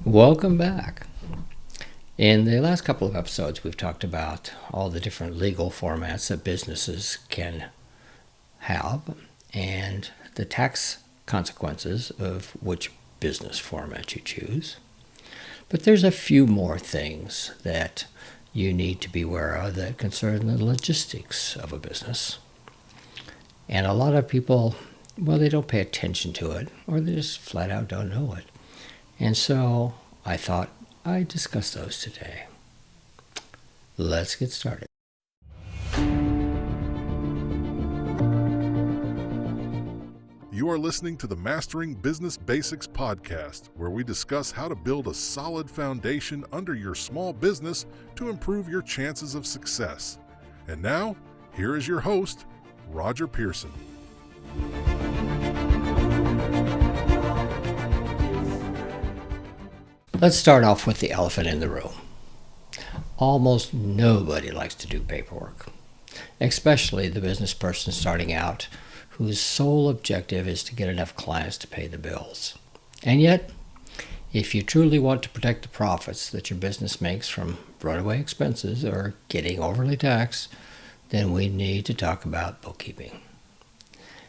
Welcome back. In the last couple of episodes, we've talked about all the different legal formats that businesses can have and the tax consequences of which business format you choose. But there's a few more things that you need to be aware of that concern the logistics of a business. And a lot of people, they don't pay attention to it, or they just flat out don't know it. And so I thought I'd discuss those today. Let's get started. You are listening to the Mastering Business Basics podcast, where we discuss how to build a solid foundation under your small business to improve your chances of success. And now, here is your host, Roger Pearson. Let's start off with the elephant in the room. Almost nobody likes to do paperwork, especially the business person starting out whose sole objective is to get enough clients to pay the bills. And yet, if you truly want to protect the profits that your business makes from runaway expenses or getting overly taxed, then we need to talk about bookkeeping.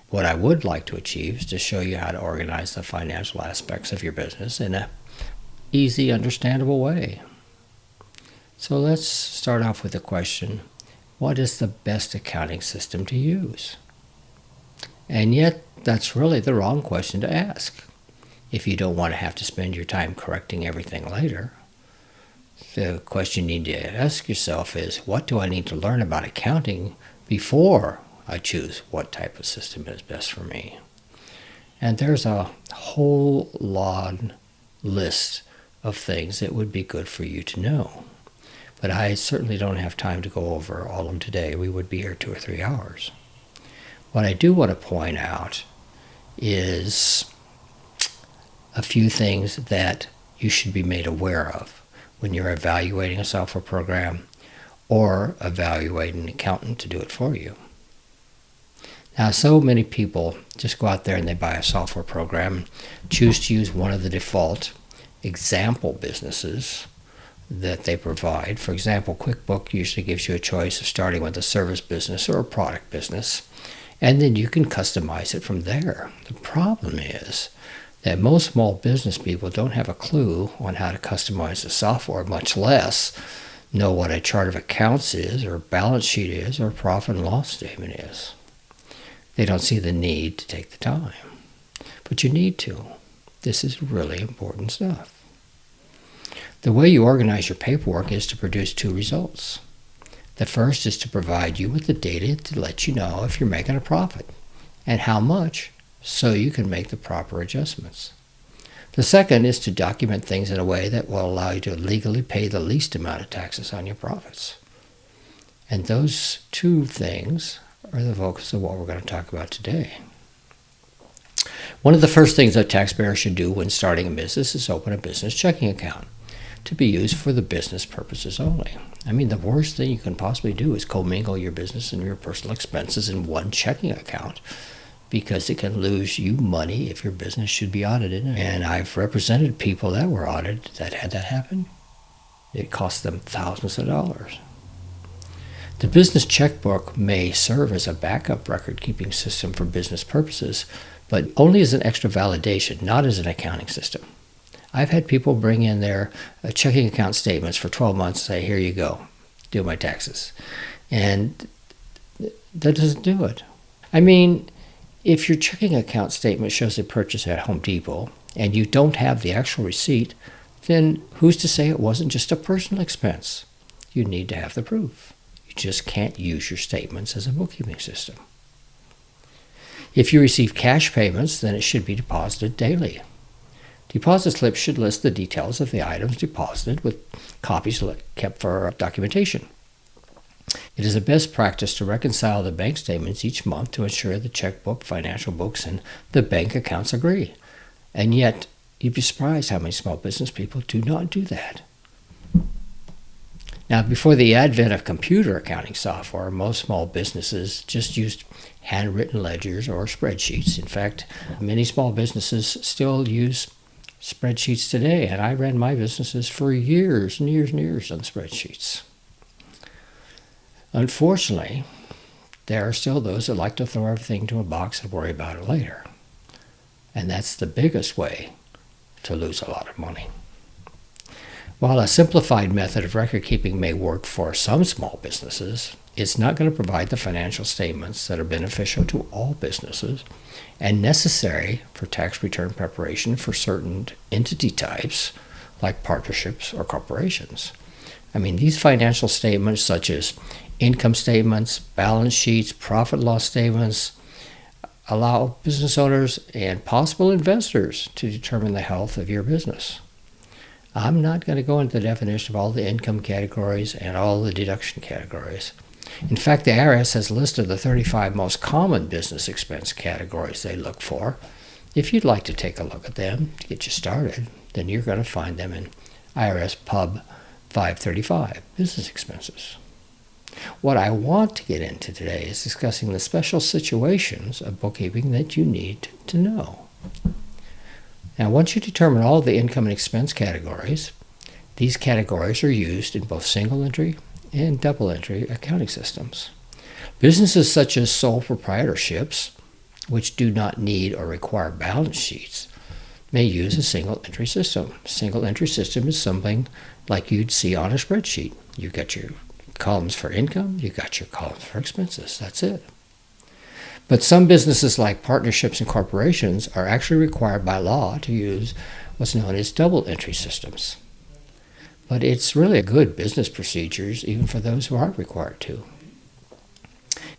What I would like to achieve is to show you how to organize the financial aspects of your business in an easy, understandable way. So let's start off with the question, what is the best accounting system to use? And yet, that's really the wrong question to ask. If you don't want to have to spend your time correcting everything later, the question you need to ask yourself is, what do I need to learn about accounting before I choose what type of system is best for me? And there's a whole long list of things that would be good for you to know. But I certainly don't have time to go over all of them today. We would be here 2 or 3 hours. What I do want to point out is a few things that you should be made aware of when you're evaluating a software program or evaluating an accountant to do it for you. Now, so many people just go out there and they buy a software program, choose to use one of the default example businesses that they provide. For example, QuickBooks usually gives you a choice of starting with a service business or a product business, and then you can customize it from there. The problem is that most small business people don't have a clue on how to customize the software, much less know what a chart of accounts is, or a balance sheet is, or a profit and loss statement is. They don't see the need to take the time. But you need to. This is really important stuff. The way you organize your paperwork is to produce 2 results. The first is to provide you with the data to let you know if you're making a profit and how much, so you can make the proper adjustments. The second is to document things in a way that will allow you to legally pay the least amount of taxes on your profits. And those 2 things are the focus of what we're going to talk about today. One of the first things a taxpayer should do when starting a business is open a business checking account to be used for the business purposes only. I mean, the worst thing you can possibly do is commingle your business and your personal expenses in one checking account, because it can lose you money if your business should be audited. And I've represented people that were audited that had that happen. It cost them thousands of dollars. The business checkbook may serve as a backup record-keeping system for business purposes, but only as an extra validation, not as an accounting system. I've had people bring in their checking account statements for 12 months and say, here you go, do my taxes. And that doesn't do it. I mean, if your checking account statement shows a purchase at Home Depot and you don't have the actual receipt, then who's to say it wasn't just a personal expense? You need to have the proof. You just can't use your statements as a bookkeeping system. If you receive cash payments, then it should be deposited daily. Deposit slips should list the details of the items deposited, with copies kept for documentation. It is a best practice to reconcile the bank statements each month to ensure the checkbook, financial books, and the bank accounts agree. And yet, you'd be surprised how many small business people do not do that. Now, before the advent of computer accounting software, most small businesses just used handwritten ledgers or spreadsheets. In fact, many small businesses still use spreadsheets today, and I ran my businesses for years and years and years on spreadsheets. Unfortunately, there are still those that like to throw everything into a box and worry about it later. And that's the biggest way to lose a lot of money. While a simplified method of record keeping may work for some small businesses, it's not going to provide the financial statements that are beneficial to all businesses and necessary for tax return preparation for certain entity types like partnerships or corporations. I mean, these financial statements such as income statements, balance sheets, profit loss statements allow business owners and possible investors to determine the health of your business. I'm not going to go into the definition of all the income categories and all the deduction categories. In fact, the IRS has listed the 35 most common business expense categories they look for. If you'd like to take a look at them to get you started, then you're going to find them in IRS Pub 535, Business Expenses. What I want to get into today is discussing the special situations of bookkeeping that you need to know. Now, once you determine all the income and expense categories, these categories are used in both single entry and double entry accounting systems. Businesses such as sole proprietorships, which do not need or require balance sheets, may use a single entry system. Single entry system is something like you'd see on a spreadsheet. You've got your columns for income, you've got your columns for expenses. That's it. But some businesses like partnerships and corporations are actually required by law to use what's known as double entry systems. But it's really a good business procedures even for those who aren't required to.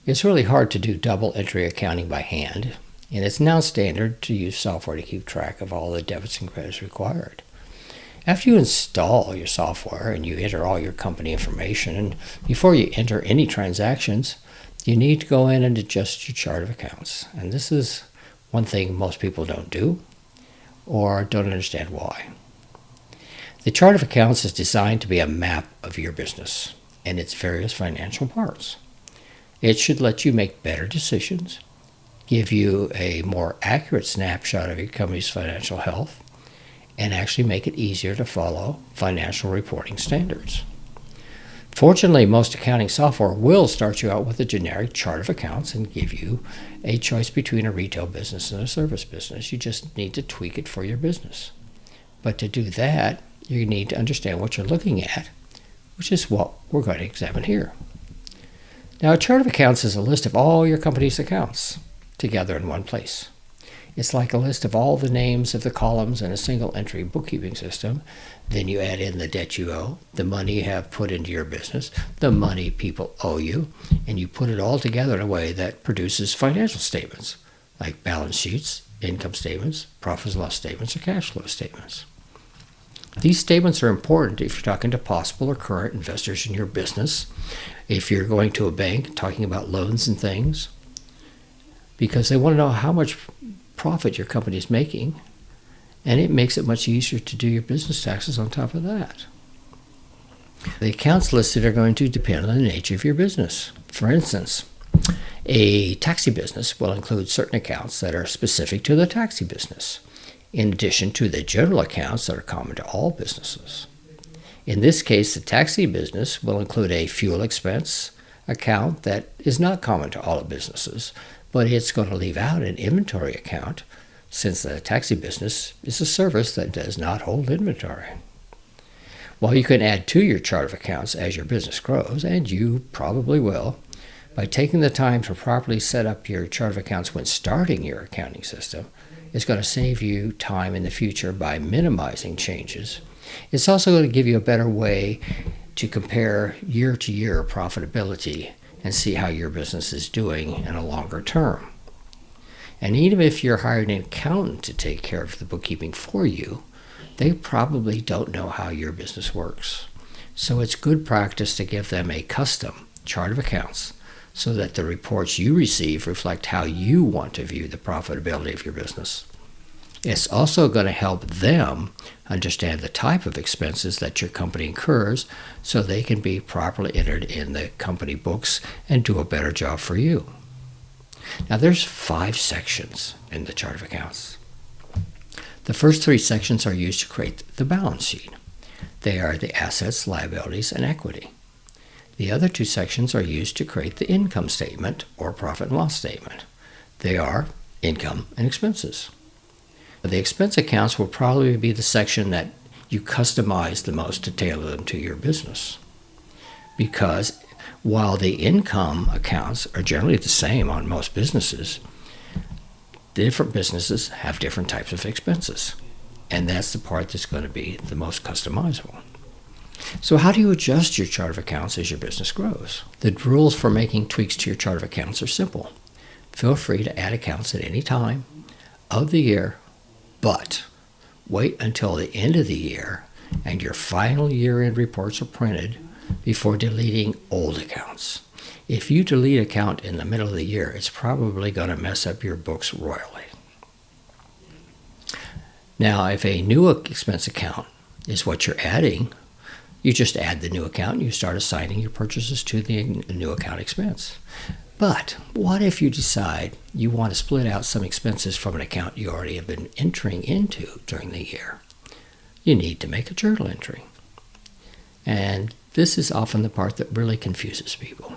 It's really hard to do double entry accounting by hand, and it's now standard to use software to keep track of all the debits and credits required. After you install your software and you enter all your company information, and before you enter any transactions, you need to go in and adjust your chart of accounts. And this is one thing most people don't do or don't understand why. The chart of accounts is designed to be a map of your business and its various financial parts. It should let you make better decisions, give you a more accurate snapshot of your company's financial health, and actually make it easier to follow financial reporting standards. Fortunately, most accounting software will start you out with a generic chart of accounts and give you a choice between a retail business and a service business. You just need to tweak it for your business. But to do that, you need to understand what you're looking at, which is what we're going to examine here. Now, a chart of accounts is a list of all your company's accounts together in one place. It's like a list of all the names of the columns in a single entry bookkeeping system. Then you add in the debt you owe, the money you have put into your business, the money people owe you, and you put it all together in a way that produces financial statements, like balance sheets, income statements, profit and loss statements, or cash flow statements. These statements are important if you're talking to possible or current investors in your business, if you're going to a bank talking about loans and things, because they want to know how much profit your company is making, and it makes it much easier to do your business taxes on top of that. The accounts listed are going to depend on the nature of your business. For instance, a taxi business will include certain accounts that are specific to the taxi business, in addition to the general accounts that are common to all businesses. In this case, the taxi business will include a fuel expense account that is not common to all businesses, but it's going to leave out an inventory account since the taxi business is a service that does not hold inventory. While you can add to your chart of accounts as your business grows, and you probably will, by taking the time to properly set up your chart of accounts when starting your accounting system, it's going to save you time in the future by minimizing changes. It's also going to give you a better way to compare year-to-year profitability and see how your business is doing in a longer term. And even if you're hiring an accountant to take care of the bookkeeping for you, they probably don't know how your business works. So it's good practice to give them a custom chart of accounts so that the reports you receive reflect how you want to view the profitability of your business. It's also going to help them understand the type of expenses that your company incurs so they can be properly entered in the company books and do a better job for you. Now, there's 5 sections in the chart of accounts. The first three sections are used to create the balance sheet. They are the assets, liabilities, and equity. The other two sections are used to create the income statement or profit and loss statement. They are income and expenses. The expense accounts will probably be the section that you customize the most to tailor them to your business. Because while the income accounts are generally the same on most businesses, different businesses have different types of expenses. And that's the part that's going to be the most customizable. So how do you adjust your chart of accounts as your business grows? The rules for making tweaks to your chart of accounts are simple. Feel free to add accounts at any time of the year, but wait until the end of the year and your final year-end reports are printed before deleting old accounts. If you delete an account in the middle of the year, it's probably going to mess up your books royally. Now, if a new expense account is what you're adding, you just add the new account and you start assigning your purchases to the new account expense. But what if you decide you want to split out some expenses from an account you already have been entering into during the year? You need to make a journal entry. And this is often the part that really confuses people.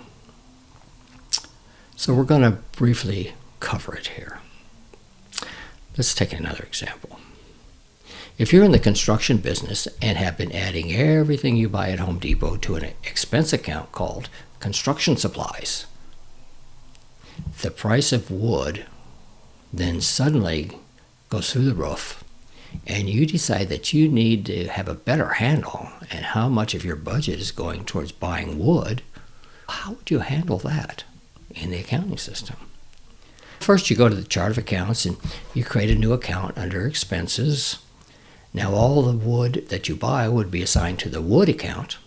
So we're going to briefly cover it here. Let's take another example. If you're in the construction business and have been adding everything you buy at Home Depot to an expense account called construction supplies, the price of wood then suddenly goes through the roof, and you decide that you need to have a better handle on how much of your budget is going towards buying wood. How would you handle that in the accounting system? First, you go to the chart of accounts and you create a new account under expenses. Now all the wood that you buy would be assigned to the wood account,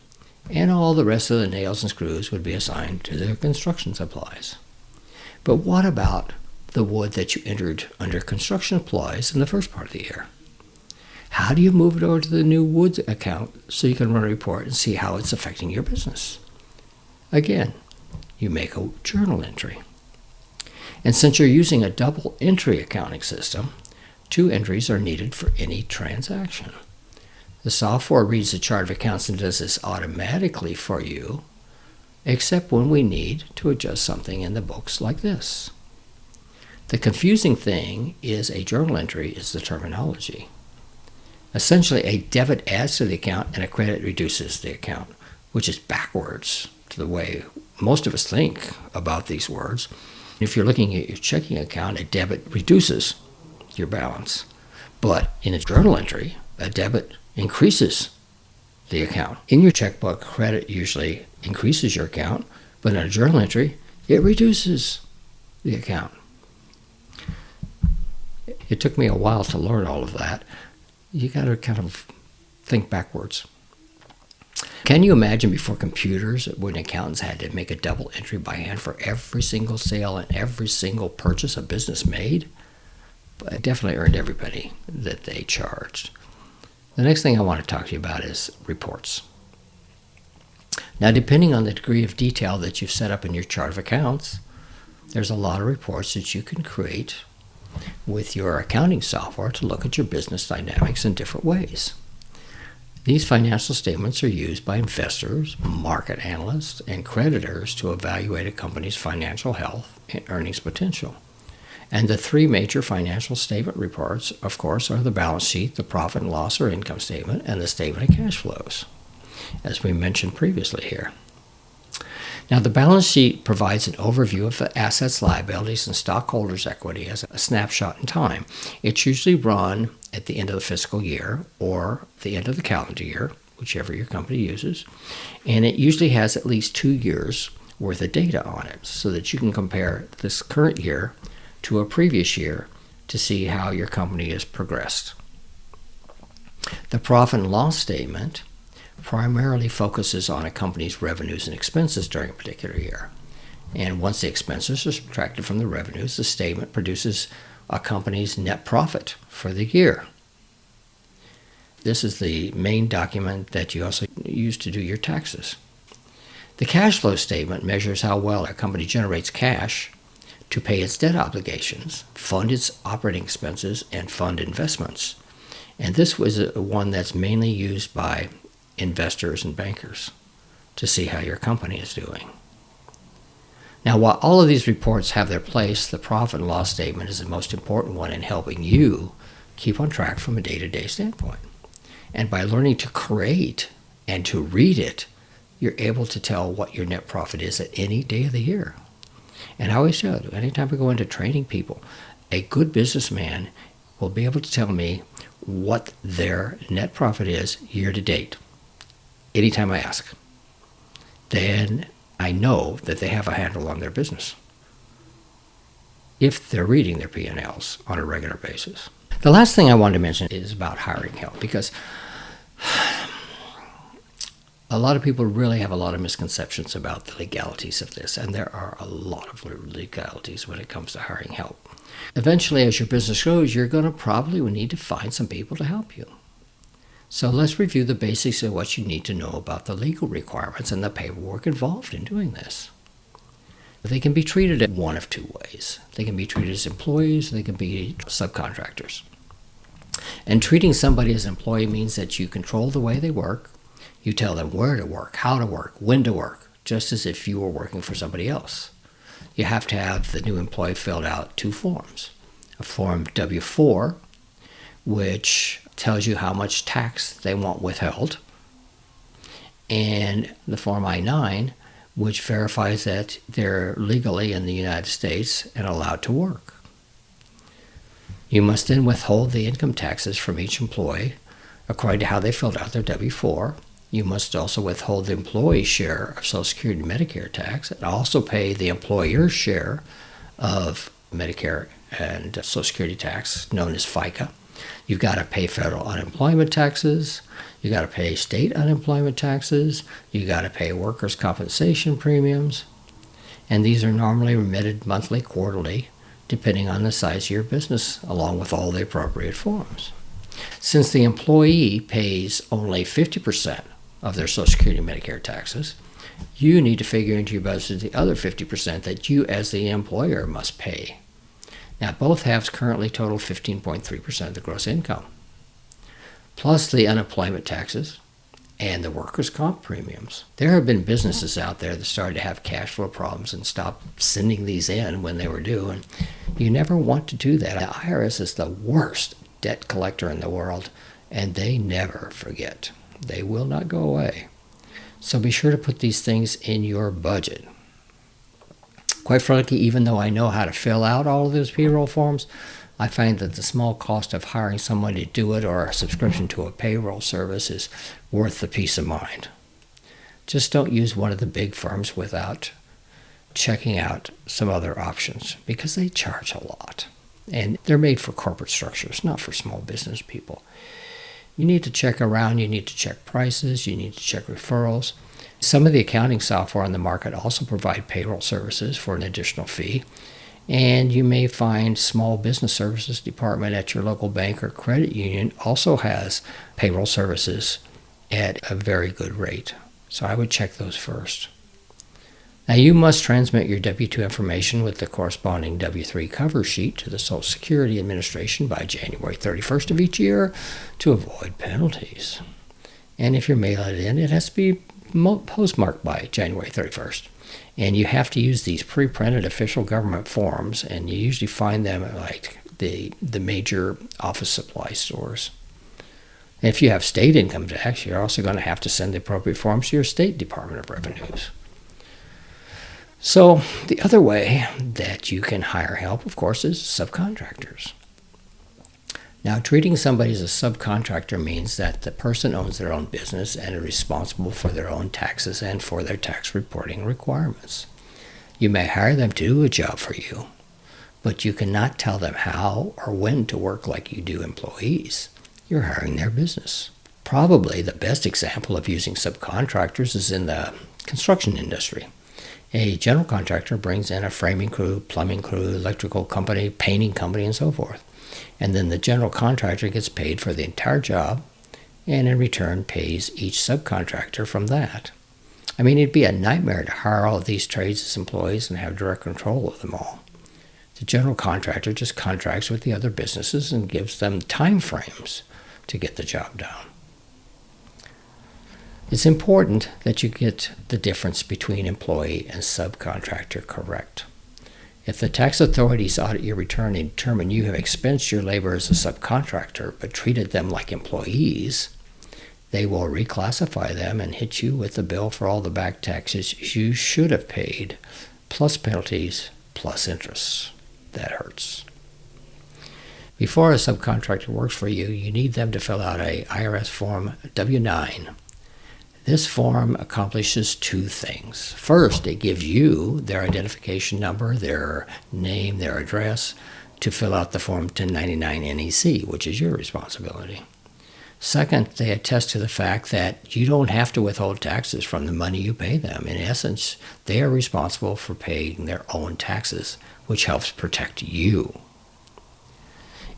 and all the rest of the nails and screws would be assigned to the construction supplies. But what about the wood that you entered under construction supplies in the first part of the year? How do you move it over to the new wood account so you can run a report and see how it's affecting your business? Again, you make a journal entry. And since you're using a double entry accounting system, 2 entries are needed for any transaction. The software reads the chart of accounts and does this automatically for you, except when we need to adjust something in the books like this. The confusing thing is a journal entry is the terminology. Essentially, a debit adds to the account and a credit reduces the account, which is backwards to the way most of us think about these words. If you're looking at your checking account, a debit reduces your balance. But in a journal entry, a debit increases the account. In your checkbook, credit usually increases your account, but in a journal entry, it reduces the account. It took me a while to learn all of that. You got to kind of think backwards. Can you imagine before computers when accountants had to make a double entry by hand for every single sale and every single purchase a business made? But it definitely earned everybody that they charged. The next thing I want to talk to you about is reports. Now, depending on the degree of detail that you've set up in your chart of accounts, there's a lot of reports that you can create with your accounting software to look at your business dynamics in different ways. These financial statements are used by investors, market analysts, and creditors to evaluate a company's financial health and earnings potential. And the 3 major financial statement reports, of course, are the balance sheet, the profit and loss or income statement, and the statement of cash flows, as we mentioned previously here. Now, the balance sheet provides an overview of the assets, liabilities, and stockholders' equity as a snapshot in time. It's usually run at the end of the fiscal year or the end of the calendar year, whichever your company uses, and it usually has at least 2 years worth of data on it so that you can compare this current year to a previous year to see how your company has progressed. The profit and loss statement primarily focuses on a company's revenues and expenses during a particular year. And once the expenses are subtracted from the revenues, the statement produces a company's net profit for the year. This is the main document that you also use to do your taxes. The cash flow statement measures how well a company generates cash to pay its debt obligations, fund its operating expenses, and fund investments. And this was one that's mainly used by investors and bankers to see how your company is doing. Now, while all of these reports have their place, the profit and loss statement is the most important one in helping you keep on track from a day-to-day standpoint. And by learning to create and to read it, you're able to tell what your net profit is at any day of the year. And I always tell you, anytime we go into training people, a good businessman will be able to tell me what their net profit is year to date, anytime I ask. Then I know that they have a handle on their business if they're reading their P&Ls on a regular basis. The last thing I wanted to mention is about hiring help, because a lot of people really have a lot of misconceptions about the legalities of this, and there are a lot of legalities when it comes to hiring help. Eventually, as your business grows, you're going to probably need to find some people to help you. So let's review the basics of what you need to know about the legal requirements and the paperwork involved in doing this. They can be treated in one of two ways. They can be treated as employees, they can be subcontractors. And treating somebody as an employee means that you control the way they work, you tell them where to work, how to work, when to work, just as if you were working for somebody else. You have to have the new employee filled out two forms. A form W-4, which tells you how much tax they want withheld, and the Form I-9, which verifies that they're legally in the United States and allowed to work. You must then withhold the income taxes from each employee according to how they filled out their W-4. You must also withhold the employee's share of Social Security and Medicare tax, and also pay the employer's share of Medicare and Social Security tax, known as FICA. You've got to pay federal unemployment taxes. You got to pay state unemployment taxes. You got to pay workers' compensation premiums. And these are normally remitted monthly, quarterly, depending on the size of your business, along with all the appropriate forms. Since the employee pays only 50% of their Social Security and Medicare taxes, you need to figure into your budget the other 50% that you as the employer must pay. Now, both halves currently total 15.3% of the gross income, plus the unemployment taxes and the workers' comp premiums. There have been businesses out there that started to have cash flow problems and stopped sending these in when they were due, and you never want to do that. The IRS is the worst debt collector in the world, and they never forget. They will not go away. So be sure to put these things in your budget. Quite frankly, even though I know how to fill out all of those payroll forms, I find that the small cost of hiring somebody to do it or a subscription to a payroll service is worth the peace of mind. Just don't use one of the big firms without checking out some other options, because they charge a lot. And they're made for corporate structures, not for small business people. You need to check around, you need to check prices, you need to check referrals. Some of the accounting software on the market also provide payroll services for an additional fee. And you may find small business services department at your local bank or credit union also has payroll services at a very good rate. So I would check those first. Now, you must transmit your W-2 information with the corresponding W-3 cover sheet to the Social Security Administration by January 31st of each year to avoid penalties. And if you're mailing it in, it has to be postmarked by January 31st. And you have to use these pre-printed official government forms, and you usually find them at like the major office supply stores. And if you have state income tax, you're also going to have to send the appropriate forms to your state Department of Revenues. So the other way that you can hire help, of course, is subcontractors. Now, treating somebody as a subcontractor means that the person owns their own business and is responsible for their own taxes and for their tax reporting requirements. You may hire them to do a job for you, but you cannot tell them how or when to work like you do employees. You're hiring their business. Probably the best example of using subcontractors is in the construction industry. A general contractor brings in a framing crew, plumbing crew, electrical company, painting company, and so forth. And then the general contractor gets paid for the entire job and in return pays each subcontractor from that. I mean, it'd be a nightmare to hire all of these trades as employees and have direct control of them all. The general contractor just contracts with the other businesses and gives them time frames to get the job done. It's important that you get the difference between employee and subcontractor correct. If the tax authorities audit your return and determine you have expensed your labor as a subcontractor but treated them like employees, they will reclassify them and hit you with the bill for all the back taxes you should have paid, plus penalties, plus interest. That hurts. Before a subcontractor works for you, you need them to fill out a IRS Form W-9. This form accomplishes two things. First, it gives you their identification number, their name, their address, to fill out the Form 1099 NEC, which is your responsibility. Second, they attest to the fact that you don't have to withhold taxes from the money you pay them. In essence, they are responsible for paying their own taxes, which helps protect you.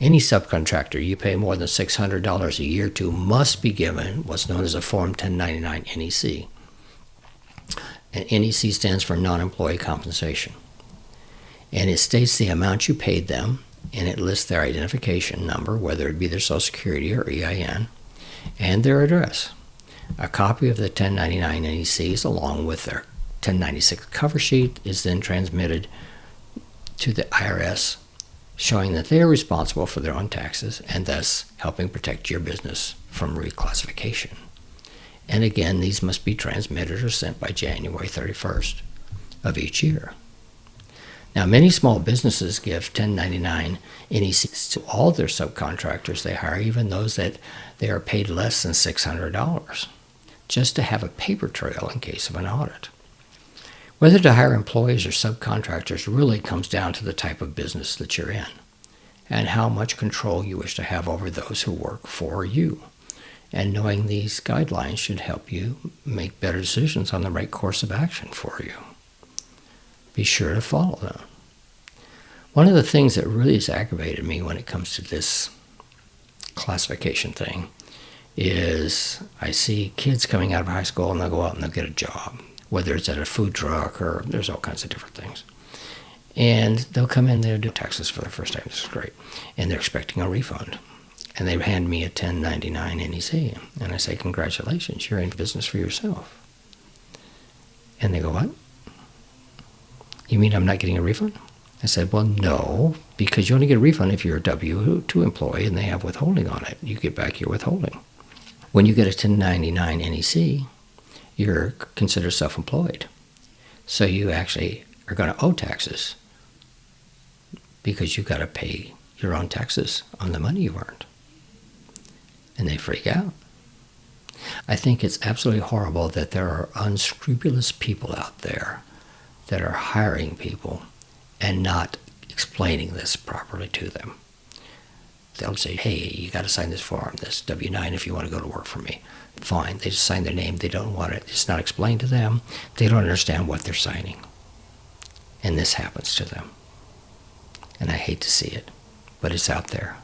Any subcontractor you pay more than $600 a year to must be given what's known as a Form 1099 NEC. And NEC stands for non-employee compensation. And it states the amount you paid them, and it lists their identification number, whether it be their Social Security or EIN, and their address. A copy of the 1099 NECs along with their 1096 cover sheet is then transmitted to the IRS, showing that they are responsible for their own taxes and thus helping protect your business from reclassification. And again, these must be transmitted or sent by January 31st of each year. Now, many small businesses give 1099 NECs to all their subcontractors they hire, even those that they are paid less than $600, just to have a paper trail in case of an audit. Whether to hire employees or subcontractors really comes down to the type of business that you're in and how much control you wish to have over those who work for you. And knowing these guidelines should help you make better decisions on the right course of action for you. Be sure to follow them. One of the things that really has aggravated me when it comes to this classification thing is I see kids coming out of high school and they'll go out and they'll get a job, whether it's at a food truck or there's all kinds of different things. And they'll come in, they'll do taxes for the first time. This is great. And they're expecting a refund. And they hand me a 1099 NEC. And I say, congratulations, you're in business for yourself. And they go, what? You mean I'm not getting a refund? I said, well, no, because you only get a refund if you're a W-2 employee and they have withholding on it. You get back your withholding. When you get a 1099 NEC, you're considered self-employed. So you actually are going to owe taxes because you've got to pay your own taxes on the money you earned. And they freak out. I think it's absolutely horrible that there are unscrupulous people out there that are hiring people and not explaining this properly to them. They'll say, hey, you got to sign this form, this W-9 if you want to go to work for me. Fine. They just sign their name. They don't want it. It's not explained to them. They don't understand what they're signing. And this happens to them. And I hate to see it, but it's out there.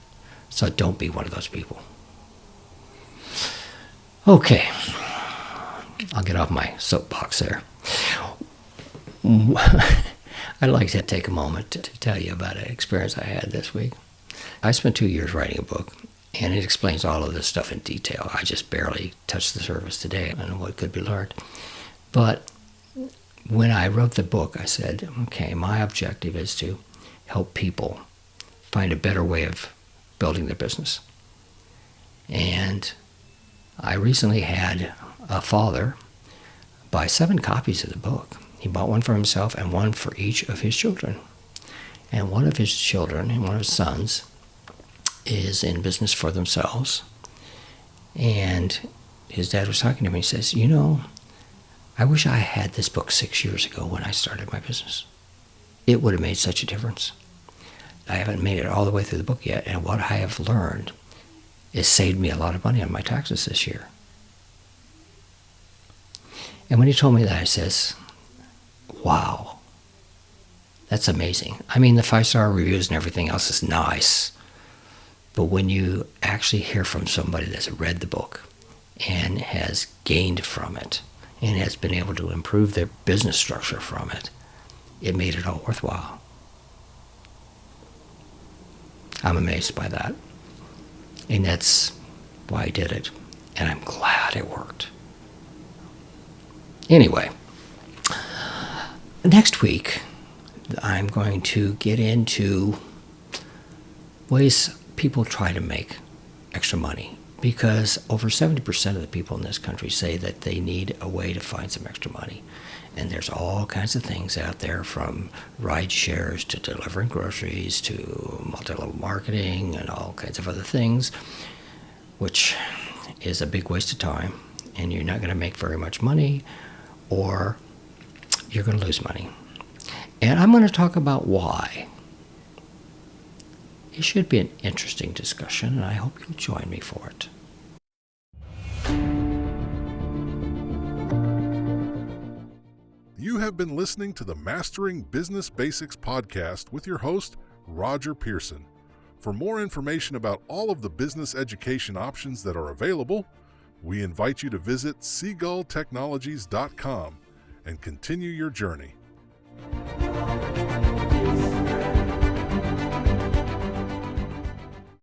So don't be one of those people. Okay. I'll get off my soapbox there. I'd like to take a moment to tell you about an experience I had this week. I spent 2 years writing a book, and it explains all of this stuff in detail. I just barely touched the surface today on what could be learned. But when I wrote the book, I said, okay, my objective is to help people find a better way of building their business. And I recently had a father buy 7 copies of the book. He bought one for himself and one for each of his children. And one of his children, and one of his sons, is in business for themselves. And his dad was talking to me. He says, you know, I wish I had this book 6 years ago when I started my business. It would have made such a difference. I haven't made it all the way through the book yet, and what I have learned has saved me a lot of money on my taxes this year. And when he told me that, I says, wow, that's amazing. I mean, the 5-star reviews and everything else is nice. But when you actually hear from somebody that's read the book and has gained from it and has been able to improve their business structure from it, it made it all worthwhile. I'm amazed by that. And that's why I did it, and I'm glad it worked. Anyway, next week, I'm going to get into ways people try to make extra money, because over 70% of the people in this country say that they need a way to find some extra money. And there's all kinds of things out there, from ride shares to delivering groceries to multi-level marketing and all kinds of other things, which is a big waste of time, and you're not going to make very much money, or you're going to lose money. And I'm going to talk about why. It should be an interesting discussion, and I hope you'll join me for it. You have been listening to the Mastering Business Basics podcast with your host, Roger Pearson. For more information about all of the business education options that are available, we invite you to visit seagulltechnologies.com and continue your journey.